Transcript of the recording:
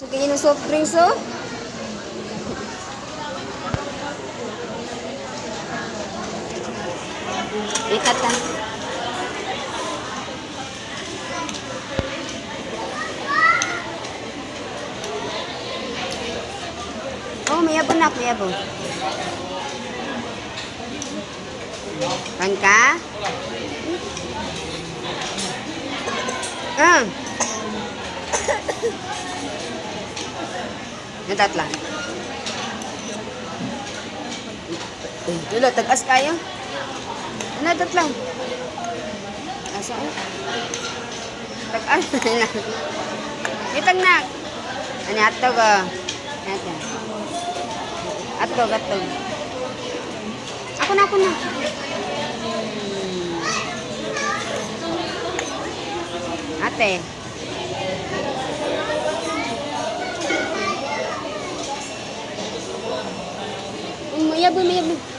Sige, yun ang soft drinks, oh. Ikatan. Oh, may yabon na, may yabon. Kan ka? Natatla. Dula, tagas kayo. Natatla. Asa ay? Tagas. Itang na. Ano, atog, oh. Atog, atog. Ako na, ako na. Ate. Mayabon, mayabon.